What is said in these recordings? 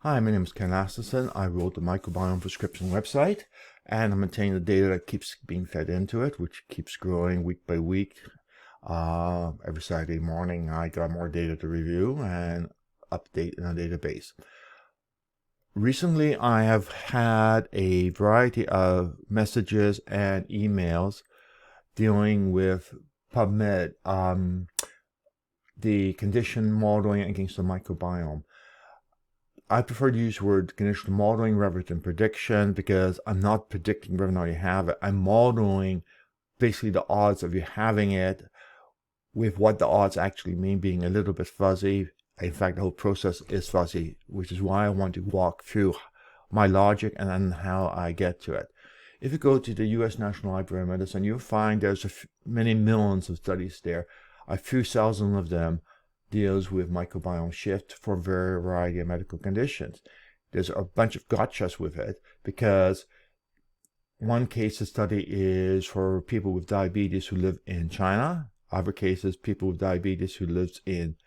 Hi, my name is Ken Asterson. I wrote the microbiome prescription website, and I'm maintaining the data that keeps being fed into it, which keeps growing week by week. Every Saturday morning, I got more data to review and update in a database. Recently, I have had a variety of messages and emails dealing with PubMed, the condition modeling against the microbiome. I prefer to use the word conditional modeling rather than prediction because I'm not predicting whether or not you have it. I'm modeling basically the odds of you having it with what the odds actually mean being a little bit fuzzy. In fact, the whole process is fuzzy, which is why I want to walk through my logic and then how I get to it. If you go to the US National Library of Medicine, you'll find there's many millions of studies there. A few thousand of them deals with microbiome shift for a variety of medical conditions. There's a bunch of gotchas with it because one case study is for people with diabetes who live in China. Other cases, people with diabetes who lives in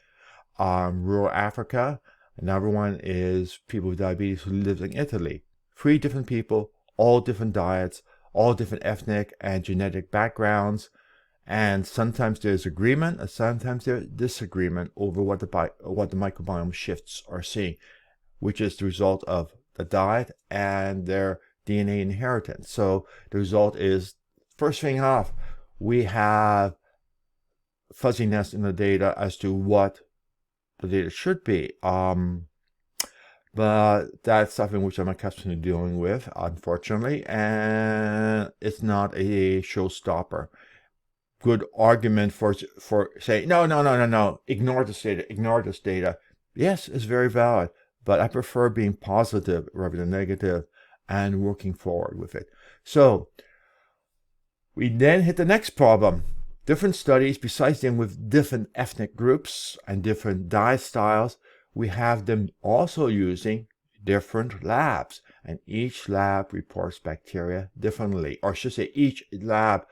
rural Africa. Another one is people with diabetes who lives in Italy. 3 different people, all different diets, all different ethnic and genetic backgrounds. And sometimes there's agreement, and sometimes there's disagreement over what the microbiome shifts are seeing, which is the result of the diet and their DNA inheritance. So the result is, first thing off, we have fuzziness in the data as to what the data should be. But that's something which I'm accustomed to dealing with, unfortunately, and it's not a showstopper. Good argument for saying no, ignore this data. Yes, it's very valid, but I prefer being positive rather than negative and working forward with it. So we then hit the next problem. Different studies, besides dealing with different ethnic groups and different diet styles, we have them also using different labs, and each lab reports bacteria differently, or I should say each lab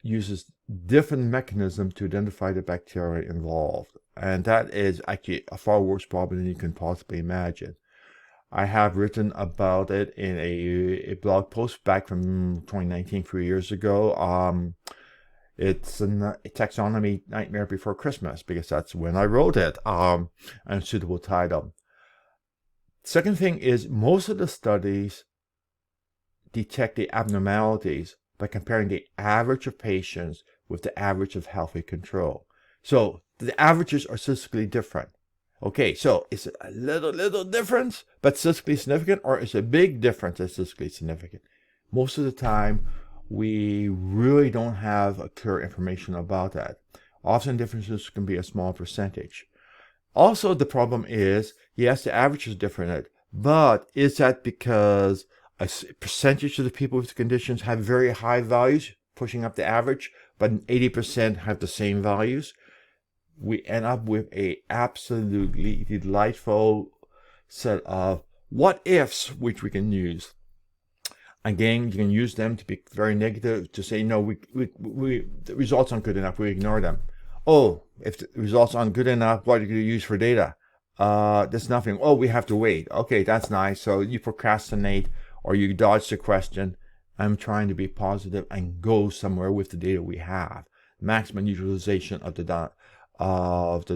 uses different mechanisms to identify the bacteria involved. And that is actually a far worse problem than you can possibly imagine. I have written about it in a blog post back from 2019, 3 years ago. It's a taxonomy nightmare before Christmas because that's when I wrote it, and a suitable title. Second thing is, most of the studies detect the abnormalities by comparing the average of patients with the average of healthy control. So the averages are statistically different. Okay, so is it a little difference but statistically significant, or is it a big difference that's statistically significant? Most of the time, we really don't have clear information about that. Often differences can be a small percentage. Also, the problem is, yes, the average is different, but is that because a percentage of the people with the conditions have very high values, pushing up the average, but 80% have the same values? We end up with a absolutely delightful set of what ifs which we can use. Again, you can use them to be very negative, to say, no, the results aren't good enough, we ignore them. Oh, if the results aren't good enough, what are you going to use for data? There's nothing. Oh, we have to wait. Okay, that's nice. So you procrastinate or you dodge the question. I'm trying to be positive and go somewhere with the data we have. Maximum utilization of the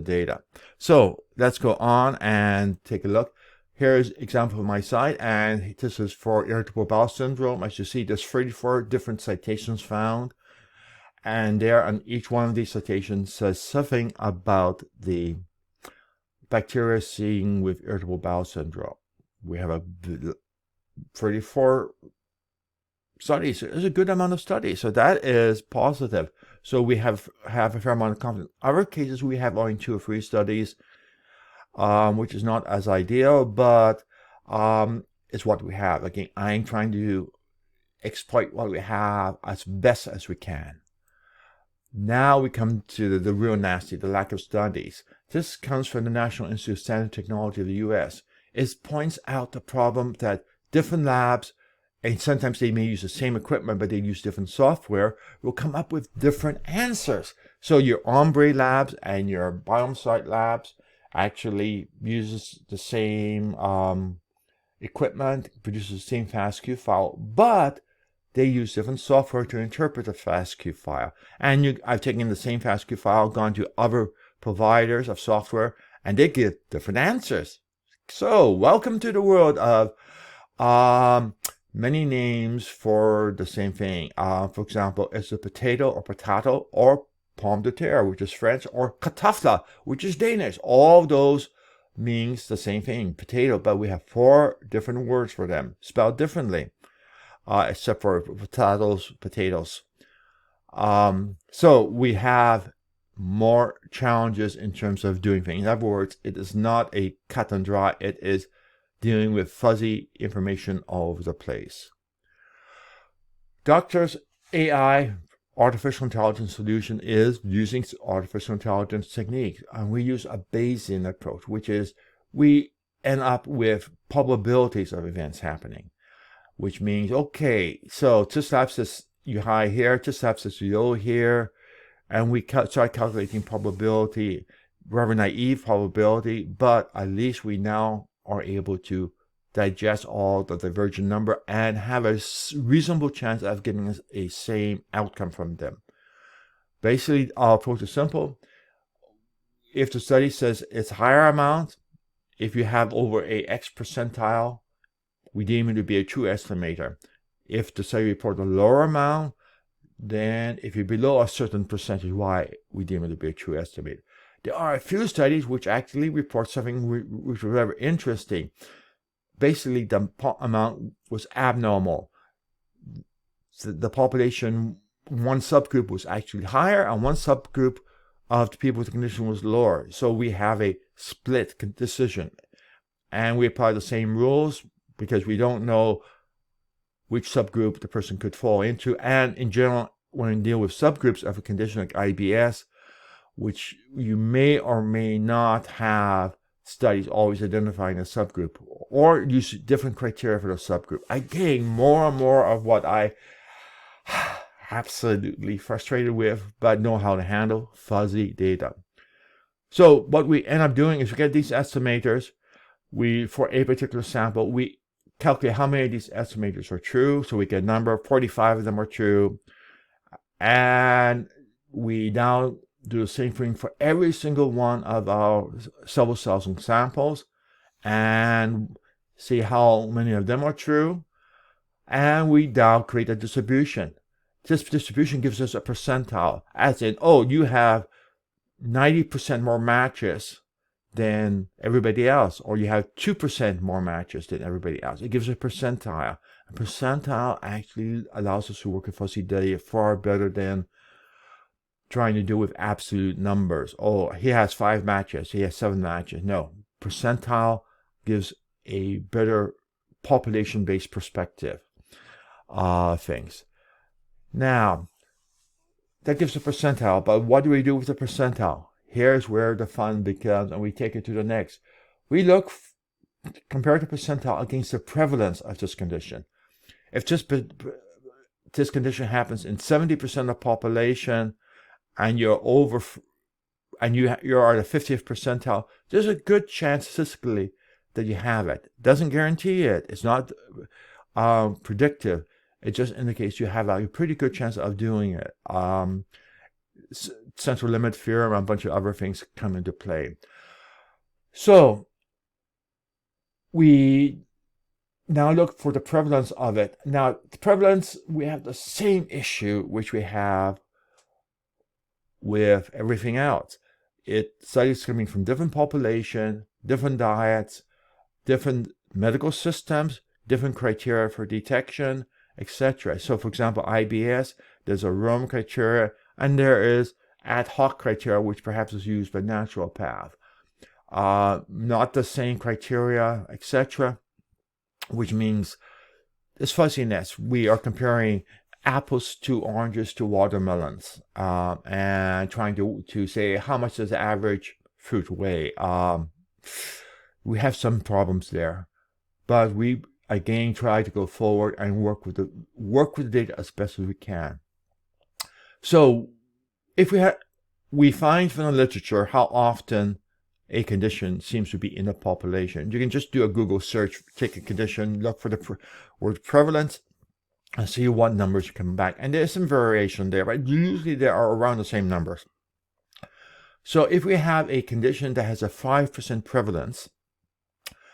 data. So let's go on and take a look. Here's an example of my site, and this is for irritable bowel syndrome. As you see, there's 34 different citations found, and there on each one of these citations says something about the bacteria seen with irritable bowel syndrome. We have 34 studies. There's a good amount of studies, so that is positive. So we have a fair amount of confidence. Other cases, we have only 2 or 3 studies, which is not as ideal, but it's what we have. Again, I'm trying to exploit what we have as best as we can. Now we come to the real nasty, the lack of studies. This comes from the National Institute of Standard Technology of the US. It points out the problem that different labs, and sometimes they may use the same equipment, but they use different software, will come up with different answers. So your Ombre labs and your BiomeSite labs actually uses the same equipment, produces the same FASTQ file, but they use different software to interpret the FASTQ file. And I've taken the same FASTQ file, gone to other providers of software, and they give different answers. So, welcome to the world of many names for the same thing. For example, it's a potato or potato or pomme de terre, which is French, or kartofle, which is Danish. All of those means the same thing, potato, but we have 4 different words for them, spelled differently, except for potatoes. So we have more challenges in terms of doing things. In other words, it is not a cut and dry. It is dealing with fuzzy information all over the place. Doctors' AI artificial intelligence solution is using artificial intelligence techniques, and we use a Bayesian approach, which is we end up with probabilities of events happening, which means, okay, so t-SLAP says you high here, t-SLAP says you low here, and we start calculating probability, rather naive probability, but at least we now are able to digest all the divergent number and have a reasonable chance of getting us a same outcome from them. Basically, our approach is simple. If the study says it's higher amount, if you have over a X percentile, we deem it to be a true estimator. If the study reports a lower amount, then if you're below a certain percentage Y, we deem it to be a true estimator. There are a few studies which actually report something which was very interesting. Basically, the amount was abnormal. So the population, one subgroup was actually higher, and one subgroup of the people with the condition was lower. So we have a split decision. And we apply the same rules because we don't know which subgroup the person could fall into. And in general, when you deal with subgroups of a condition like IBS, which you may or may not have studies always identifying a subgroup, or use different criteria for the subgroup. Again, more and more of what I absolutely frustrated with, but know how to handle fuzzy data. So what we end up doing is we get these estimators. For a particular sample, we calculate how many of these estimators are true. So we get a number, 45 of them are true. And we now do the same thing for every single one of our several thousand samples and see how many of them are true. And we now create a distribution. This distribution gives us a percentile, as in, oh, you have 90% more matches than everybody else, or you have 2% more matches than everybody else. It gives a percentile. A percentile actually allows us to work with fuzzy data far better than trying to do with absolute numbers. Oh, he has 5 matches, he has 7 matches. No, percentile gives a better population-based perspective things. Now, that gives a percentile, but what do we do with the percentile? Here's where the fun becomes, and we take it to the next. We look, compare the percentile against the prevalence of this condition. If this condition happens in 70% of the population, and you're at the 50th percentile, there's a good chance statistically that you have it. Doesn't guarantee it. It's not predictive. It just indicates you have a pretty good chance of doing it. Central limit theorem and a bunch of other things come into play. So we now look for the prevalence of it. Now, the prevalence, we have the same issue which we have with everything else. Studies coming from different population, different diets, different medical systems, different criteria for detection, etc. So, for example, IBS, there's a Rome criteria, and there is ad hoc criteria, which perhaps is used by naturopath. Not the same criteria, etc., which means this fuzziness. We are comparing apples to oranges to watermelons, and trying to say how much does the average fruit weigh. We have some problems there, but we again try to go forward and work with the data as best as we can. So if we find from the literature how often a condition seems to be in the population. You can just do a Google search, take a condition, look for the word prevalence, and see what numbers come back. And there's some variation there, but usually they are around the same numbers. So if we have a condition that has a 5% prevalence,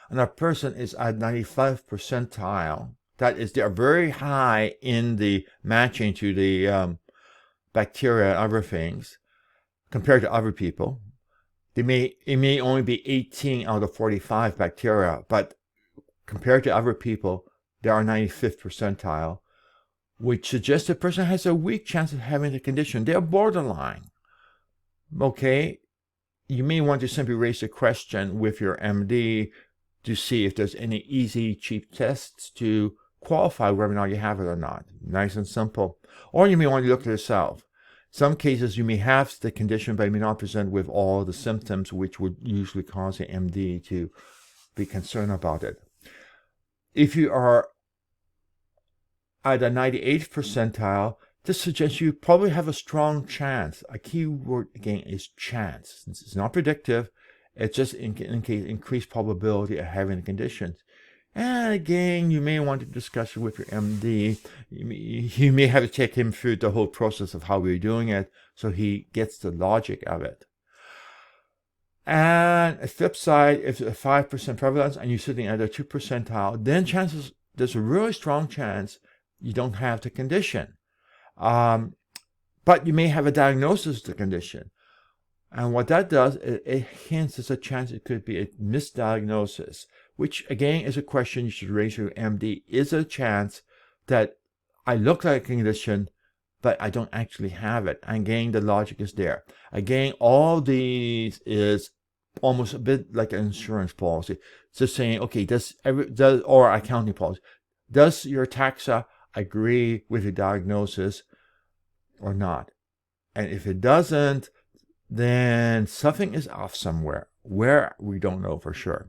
and a person is at 95th percentile, that is, they are very high in the matching to the bacteria and other things compared to other people. It may only be 18 out of 45 bacteria, but compared to other people, they are 95th percentile, which suggests the person has a weak chance of having the condition. They're borderline. Okay, you may want to simply raise a question with your MD to see if there's any easy, cheap tests to qualify whether or not you have it or not. Nice and simple. Or you may want to look at yourself. Some cases you may have the condition, but you may not present with all the symptoms, which would usually cause the MD to be concerned about it. If you are at a 98th percentile, this suggests you probably have a strong chance. A key word again is chance. It's not predictive. It's just increased probability of having the conditions. And again, you may want to discuss it with your MD. You may have to take him through the whole process of how we're doing it so he gets the logic of it. And a flip side, if it's a 5% prevalence and you're sitting at a 2 percentile, then there's a really strong chance you don't have the condition. But you may have a diagnosis of the condition. And what that does, it hints there's a chance it could be a misdiagnosis, which again is a question you should raise to your MD. Is there a chance that I look like a condition, but I don't actually have it? And again, the logic is there. Again, all these is almost a bit like an insurance policy. It's just saying, okay, or accounting policy. Does your taxa agree with your diagnosis or not? And if it doesn't, then something is off somewhere. Where, we don't know for sure.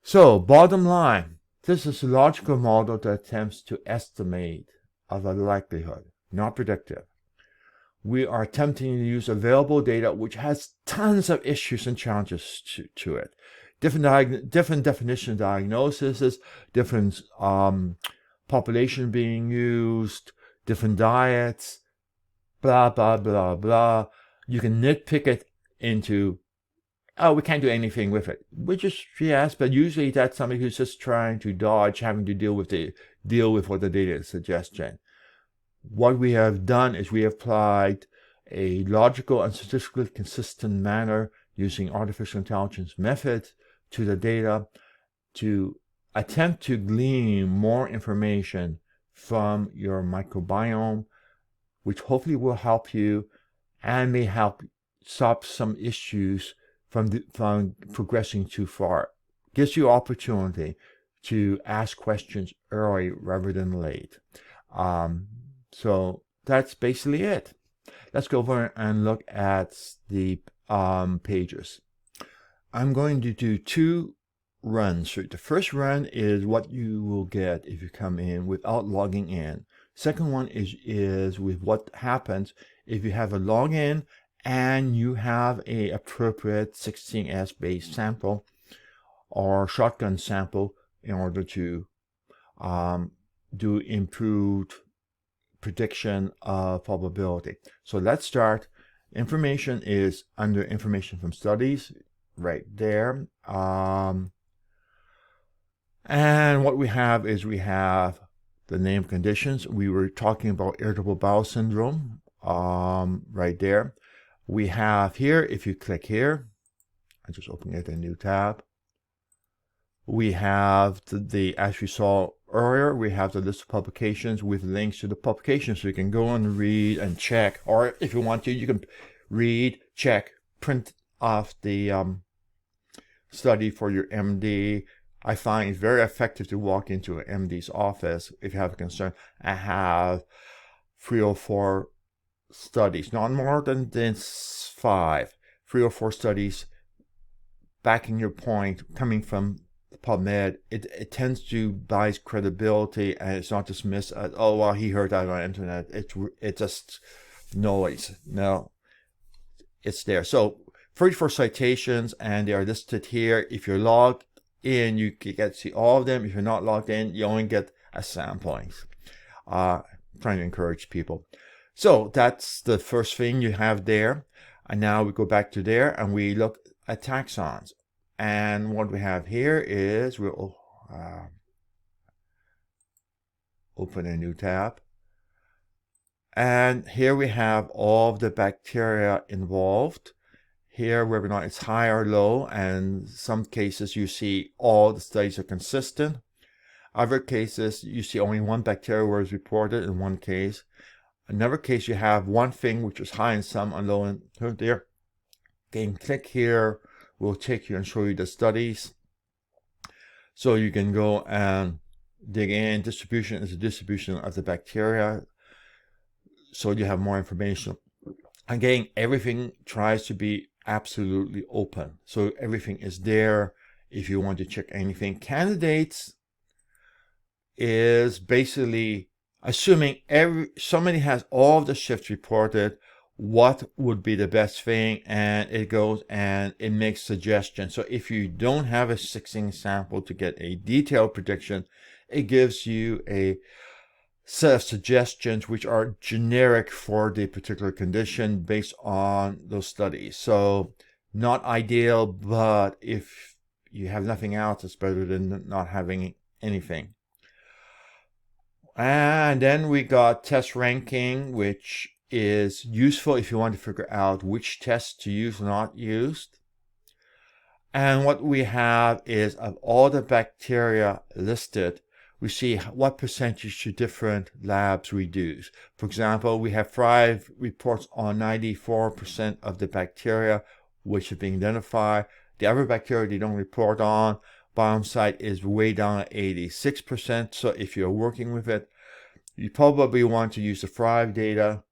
So, bottom line, this is a logical model that attempts to estimate of a likelihood, not predictive. We are attempting to use available data, which has tons of issues and challenges to it. Different definition of diagnosis, different population being used, different diets, blah, blah, blah, blah. You can nitpick it into, oh, we can't do anything with it. Which is, yes, but usually that's somebody who's just trying to dodge having to deal with what the data is suggesting. What we have done is we have applied a logical and statistically consistent manner using artificial intelligence methods to the data to attempt to glean more information from your microbiome, which hopefully will help you and may help stop some issues from progressing too far. Gives you opportunity to ask questions early rather than late. So that's basically it. Let's go over and look at the pages. I'm going to do 2 runs. So the first run is what you will get if you come in without logging in. Second one is with what happens if you have a login and you have a appropriate 16S based sample or shotgun sample in order to do improved prediction of probability. So let's start. Information is under information from studies right there. And what we have is we have the name conditions. We were talking about irritable bowel syndrome right there. We have here, if you click here, I'm just opening it in a new tab. We have as we saw earlier, we have the list of publications with links to the publications. So you can go and read and check, or if you want to, you can read, check, print off the study for your MD. I find it's very effective to walk into an MD's office if you have a concern and have 3 or 4 studies, not more than this 5, 3 or 4 studies backing your point coming from PubMed. It tends to buy credibility, and it's not dismissed as, oh, well, he heard that on the internet. It's just noise. No, it's there. So 34 citations, and they are listed here. If you're logged in, you can get to see all of them. If you're not logged in, you only get a sampling. Trying to encourage people. So that's the first thing you have there. And now we go back to there and we look at taxons. And what we have here is we'll open a new tab. And here we have all of the bacteria involved. Here, whether or not it's high or low, and some cases you see all the studies are consistent. Other cases, you see only one bacteria was reported in one case. Another case, you have one thing which is high in some and low in there. Again, click here. We'll take you and show you the studies. So you can go and dig in. Distribution is the distribution of the bacteria. So you have more information. Again, everything tries to be absolutely open. So everything is there if you want to check anything. Candidates is basically assuming somebody has all of the shifts reported, what would be the best thing, and it goes and it makes suggestions. So if you don't have a 16 sample to get a detailed prediction, it gives you a set of suggestions which are generic for the particular condition based on those studies. So not ideal, but if you have nothing else, it's better than not having anything. And then we got test ranking, which is useful if you want to figure out which tests to use or not used. And what we have is of all the bacteria listed, we see what percentage to different labs reduce. For example, we have 5 reports on 94% of the bacteria which are being identified. The other bacteria they don't report on, biome site is way down at 86%. So if you're working with it, you probably want to use the Thrive data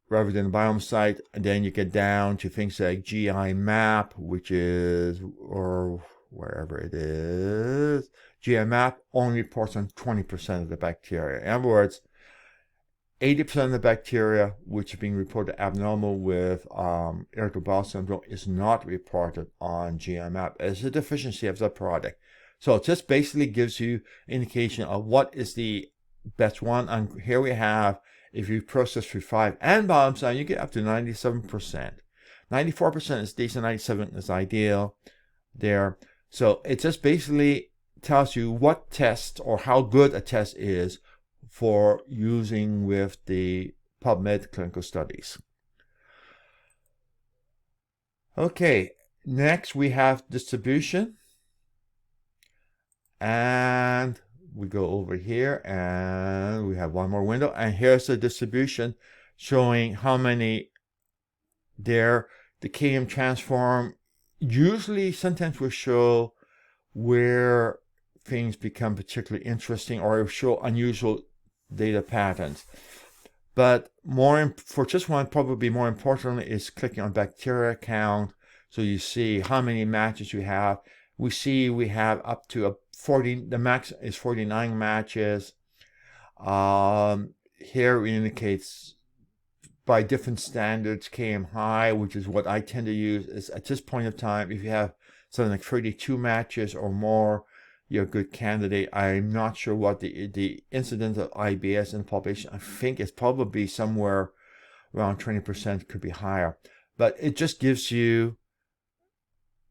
rather than the biome site. And then you get down to things like GI map, which is, or wherever it is, GI map only reports on 20% of the bacteria. In other words, 80% of the bacteria which are being reported abnormal with irritable bowel syndrome is not reported on GI map as a deficiency of the product. So it just basically gives you indication of what is the best one. And here we have, if you process through 5 and biome site, you get up to 97%. 94% is decent, 97% is ideal there. So it just basically tells you what test or how good a test is for using with the PubMed clinical studies. Okay, next we have distribution. And we go over here and we have one more window. And here's the distribution showing how many there. The KM transform usually sometimes will show where things become particularly interesting or show unusual data patterns. But for just one, probably more importantly, is clicking on bacteria count. So you see how many matches you have. We see we have up to 40, the max is 49 matches. Here it indicates by different standards, KM high, which is what I tend to use, is at this point of time, if you have something like 32 matches or more, you're a good candidate. I'm not sure what the incidence of IBS in the population, I think it's probably somewhere around 20%, could be higher. But it just gives you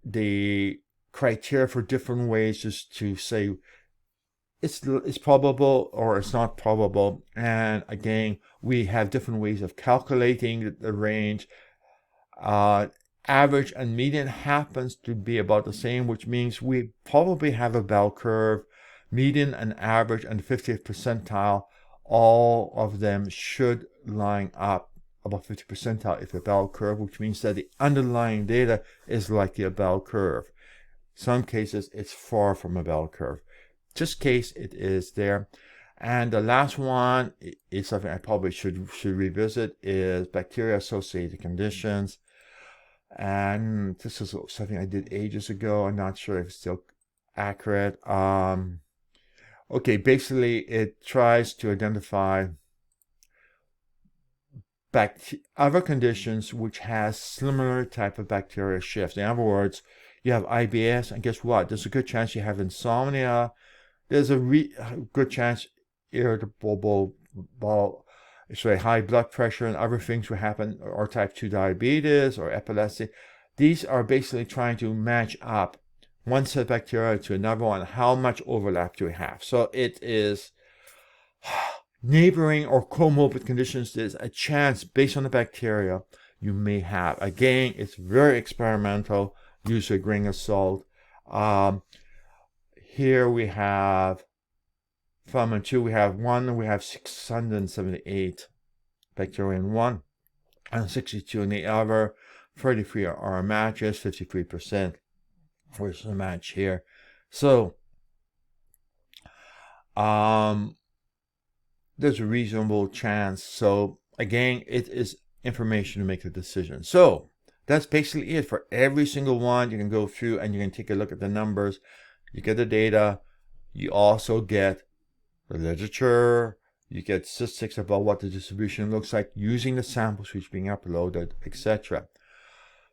the criteria for different ways just to say it's probable or it's not probable. And again, we have different ways of calculating the range. Average and median happens to be about the same, which means we probably have a bell curve. Median and average and 50th percentile, all of them should line up about 50 percentile if a bell curve, which means that the underlying data is likely a bell curve. Some cases it's far from a bell curve. This case it is there. And the last one is something I probably should revisit, is bacteria associated conditions. And this is something I did ages ago. I'm not sure if it's still accurate. Okay, basically it tries to identify other conditions which has similar type of bacterial shift. In other words, you have IBS, and guess what? There's a good chance you have insomnia. There's a good chance irritable, high blood pressure and other things will happen, or type 2 diabetes or epilepsy. These are basically trying to match up one set of bacteria to another one. How much overlap do we have? So it is neighboring or comorbid conditions. There's a chance based on the bacteria you may have. Again, it's very experimental. Use a grain of salt. Here we have from and two, we have 678 bacteria in one, and 62 in the other. 33 are matches, 53%. Where's the match here? So, there's a reasonable chance. So, again, it is information to make a decision. So, that's basically it for every single one. You can go through and you can take a look at the numbers. You get the data. You also get the literature. You get statistics about what the distribution looks like using the samples which are being uploaded, etc.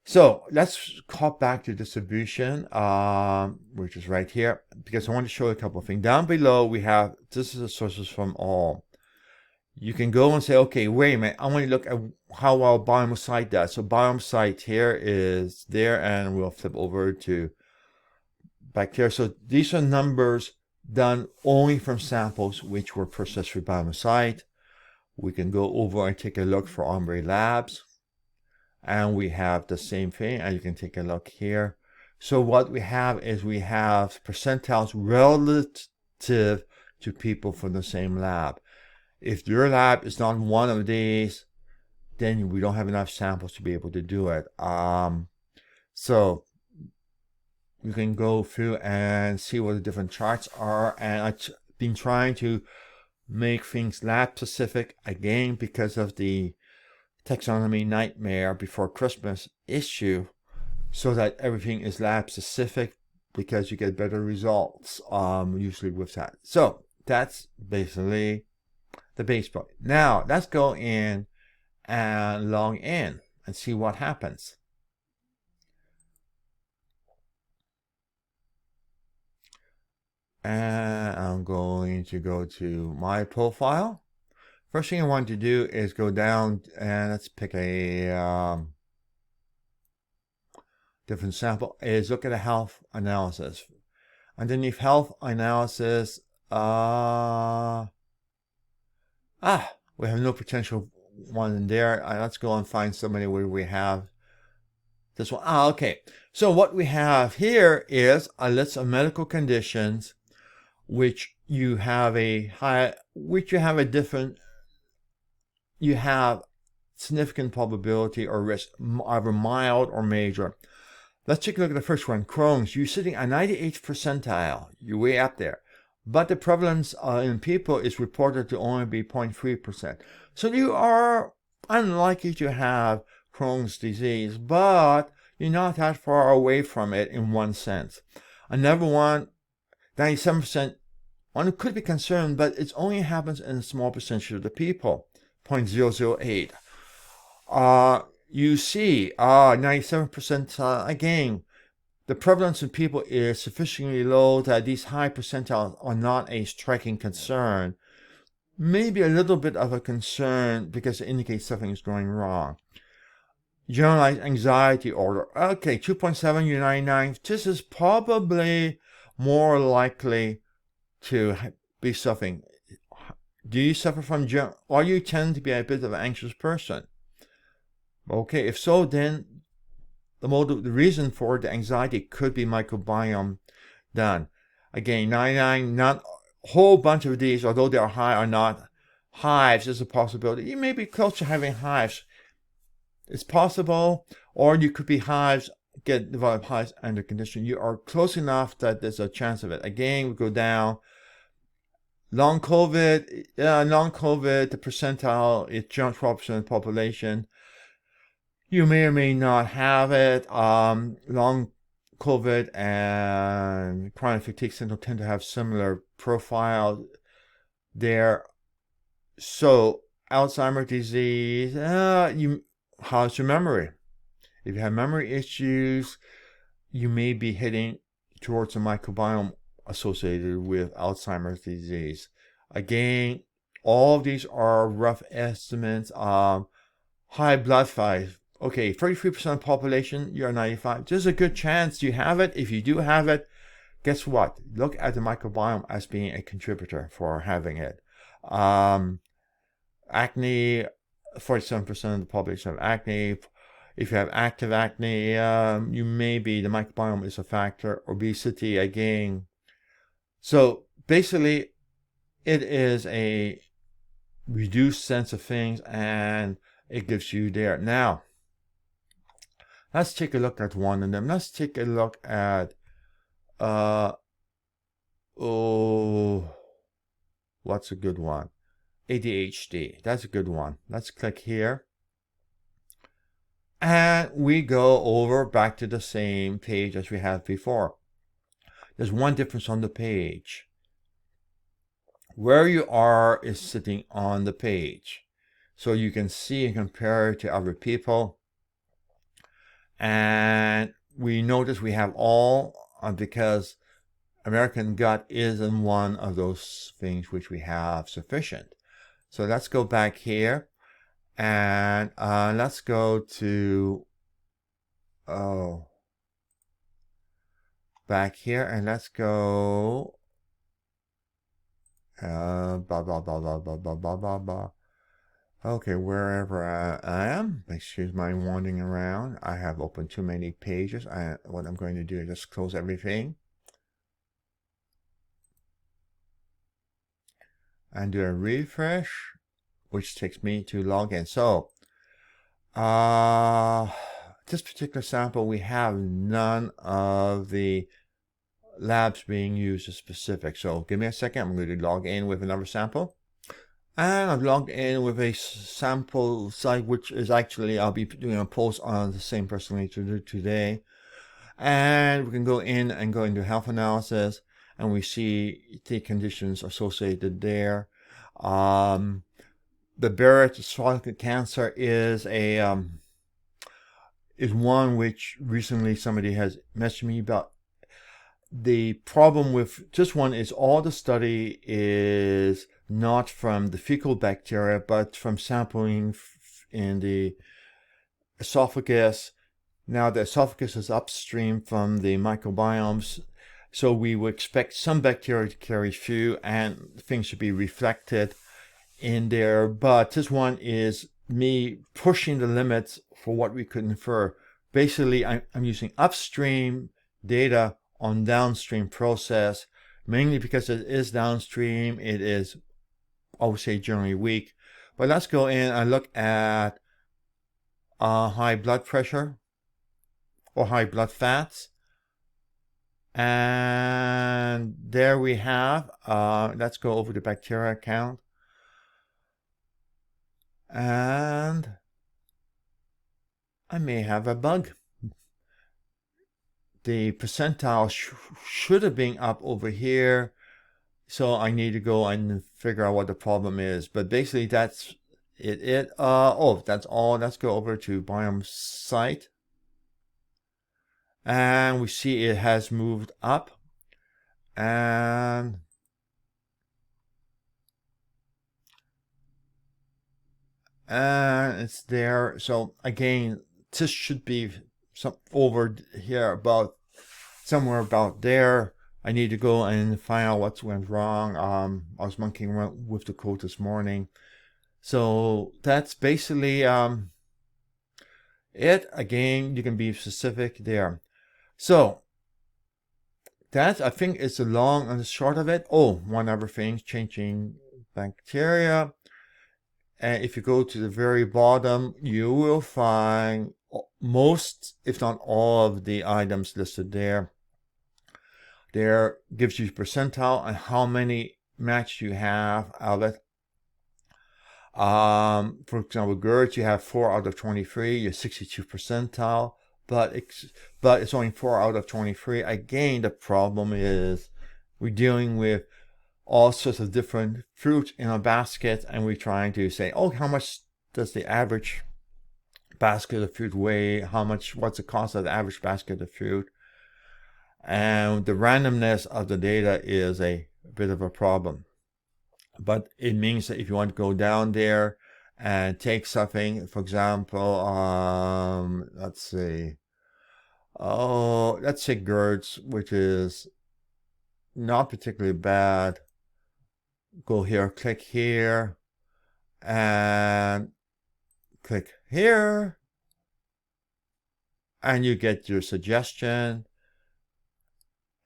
So let's hop back to distribution, which is right here, because I want to show you a couple of things. Down below, we have, this is the sources from all. You can go and say, okay, wait a minute, I want to look at how well Biomosite does. So Biomosite here is there, and we'll flip over to bacteria. So these are numbers done only from samples which were processed through Biomosite. We can go over and take a look for Ombre Labs. And we have the same thing, and you can take a look here. So what we have is we have percentiles relative to people from the same lab. If your lab is not one of these, then we don't have enough samples to be able to do it. So you can go through and see what the different charts are. And I've been trying to make things lab specific, again, because of the taxonomy nightmare before Christmas issue, so that everything is lab specific, because you get better results usually with that. So that's basically the base point. Now let's go in and log in and see what happens. And I'm going to go to my profile. First thing I want to do is go down and let's pick a different sample, is look at a health analysis. Underneath health analysis, we have no potential one in there. Let's go and find somebody where we have this one. Okay. So what we have here is a list of medical conditions which you have you have significant probability or risk, either mild or major. Let's take a look at the first one, Crohn's. You're sitting at 98th percentile. You're way up there. But the prevalence in people is reported to only be 0.3%. So you are unlikely to have Crohn's disease, but you're not that far away from it in one sense. Another one, 97%, one could be concerned, but it only happens in a small percentage of the people. 0.008. You see, 97%, again, the prevalence in people is sufficiently low that these high percentiles are not a striking concern. Maybe a little bit of a concern because it indicates something is going wrong. Generalized anxiety order. Okay, 2.7, you're 99. This is probably more likely to be suffering. Do you suffer from, or you tend to be a bit of an anxious person? Okay, if so, then the reason for the anxiety could be microbiome done. Again, 99, not a whole bunch of these, although they are high, are not hives. There's a possibility. You may be close to having hives. It's possible, or you could be hives, develop hives under condition. You are close enough that there's a chance of it. Again, we go down. Long COVID, the percentile is 12% of the population. You may or may not have it. Long COVID and chronic fatigue syndrome tend to have similar profile there. So Alzheimer's disease, how's your memory? If you have memory issues, you may be heading towards a microbiome associated with Alzheimer's disease. Again, all of these are rough estimates. High blood size. Okay, 33% of the population, you're 95. There's a good chance you have it. If you do have it, guess what? Look at the microbiome as being a contributor for having it. Acne, 47% of the population have acne. If you have active acne, you may be, the microbiome is a factor. Obesity, again. So basically, it is a reduced sense of things, and it gives you there. Now, let's take a look at one of them. Let's take a look at, what's a good one? ADHD. That's a good one. Let's click here. And we go over back to the same page as we had before. There's one difference on the page. Where you are is sitting on the page. So you can see and compare it to other people. And we notice we have all, because American gut isn't one of those things which we have sufficient. So let's go back here. And let's go to, back here, and let's go, okay, wherever I am, excuse my wandering around. I have opened too many pages. What I'm going to do is just close everything and do a refresh, which takes me to login. So, this particular sample, we have none of the labs being used as specific. So give me a second. I'm going to log in with another sample. And I've logged in with a sample site, which is actually, I'll be doing a post on the same person today. And we can go in and go into health analysis, and we see the conditions associated there. The Barrett esophageal cancer is one which recently somebody has messaged me about. The problem with this one is all the study is not from the fecal bacteria, but from sampling in the esophagus. Now the esophagus is upstream from the microbiomes, so we would expect some bacteria to carry through and things should be reflected in there. But this one is me pushing the limits for what we could infer. Basically, I'm using upstream data on downstream process, mainly because it is downstream. It is, I would say, generally weak. But let's go in and look at high blood pressure or high blood fats. And there we have, let's go over the bacteria count. And I may have a bug. The percentile should have been up over here, so I need to go and figure out what the problem is. But basically, that's it. That's all. Let's go over to biome site, and we see it has moved up, and it's there. So again, this should be some over here, about somewhere about there. I need to go and find out what went wrong. I was monkeying around with the code this morning. So that's basically it. Again, you can be specific there. So that, I think, is the long and the short of it. Oh, one other thing, changing bacteria. And if you go to the very bottom, you will find most, if not all, of the items listed there. There gives you percentile and how many match you have out of it. For example, GERD, you have 4 out of 23, you're 62 percentile, but it's only 4 out of 23. Again, the problem is we're dealing with all sorts of different fruit in a basket, and we're trying to say, oh, how much does the average basket of fruit weigh? What's the cost of the average basket of fruit? And the randomness of the data is a bit of a problem. But it means that if you want to go down there and take something, for example, let's say GERDS, which is not particularly bad. Go here, click here, and click here, and you get your suggestion.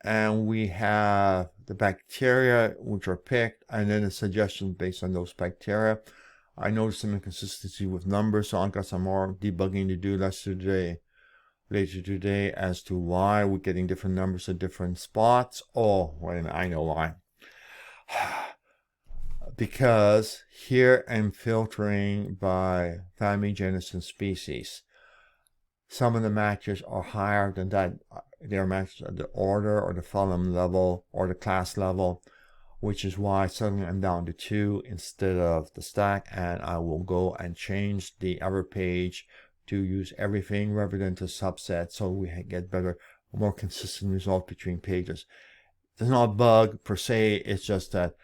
And we have the bacteria which are picked, and then a suggestion based on those bacteria. I noticed some inconsistency with numbers, so I've got some more debugging to do later today as to why we're getting different numbers at different spots. Oh, wait a minute, I know why. Because here I'm filtering by family, genus, and species. Some of the matches are higher than that. They're matches at the order or the column level or the class level, which is why suddenly I'm down to 2 instead of the stack, and I will go and change the other page to use everything rather than to subset, so we get better, more consistent result between pages. It's not a bug per se, it's just that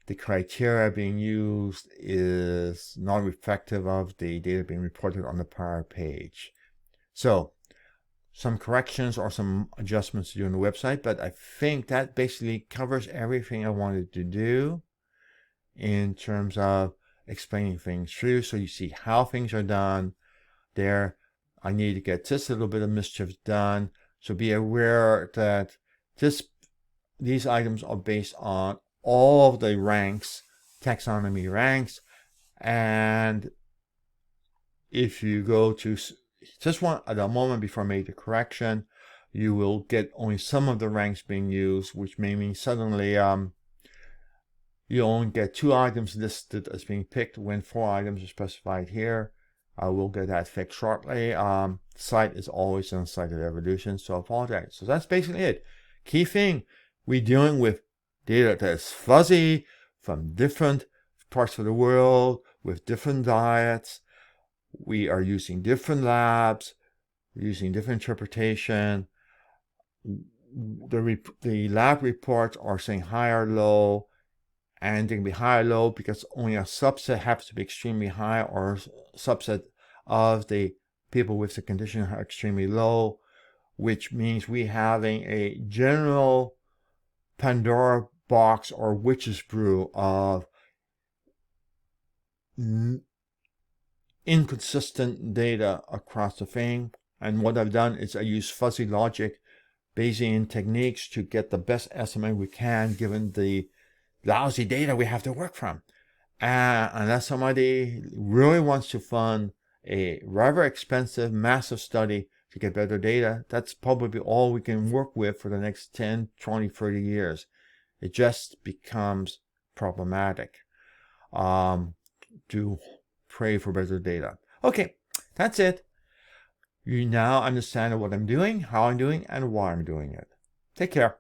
the criteria being used is not reflective of the data being reported on the prior page. So some corrections or some adjustments to do on the website, but I think that basically covers everything I wanted to do in terms of explaining things through. So you see how things are done there. I need to get just a little bit of mischief done. So be aware that these items are based on all of the ranks, taxonomy ranks, and if you go to just one at a moment before I made the correction, you will get only some of the ranks being used, which may mean suddenly you only get 2 items listed as being picked when 4 items are specified here. I will get that fixed shortly. Site is always unsighted evolution, so I apologize. So that's basically it. Key thing, we're dealing with data that's fuzzy from different parts of the world with different diets. We are using different labs, using different interpretation. The lab reports are saying high or low, and they can be high or low because only a subset happens to be extremely high, or a subset of the people with the condition are extremely low, which means we're having a general Pandora box or witch's brew of inconsistent data across the thing. And what I've done is I use fuzzy logic Bayesian techniques to get the best estimate we can given the lousy data we have to work from. Unless somebody really wants to fund a rather expensive, massive study to get better data, that's probably all we can work with for the next 10, 20, 30 years. It just becomes problematic to pray for better data. Okay, that's it. You now understand what I'm doing, how I'm doing, and why I'm doing it. Take care.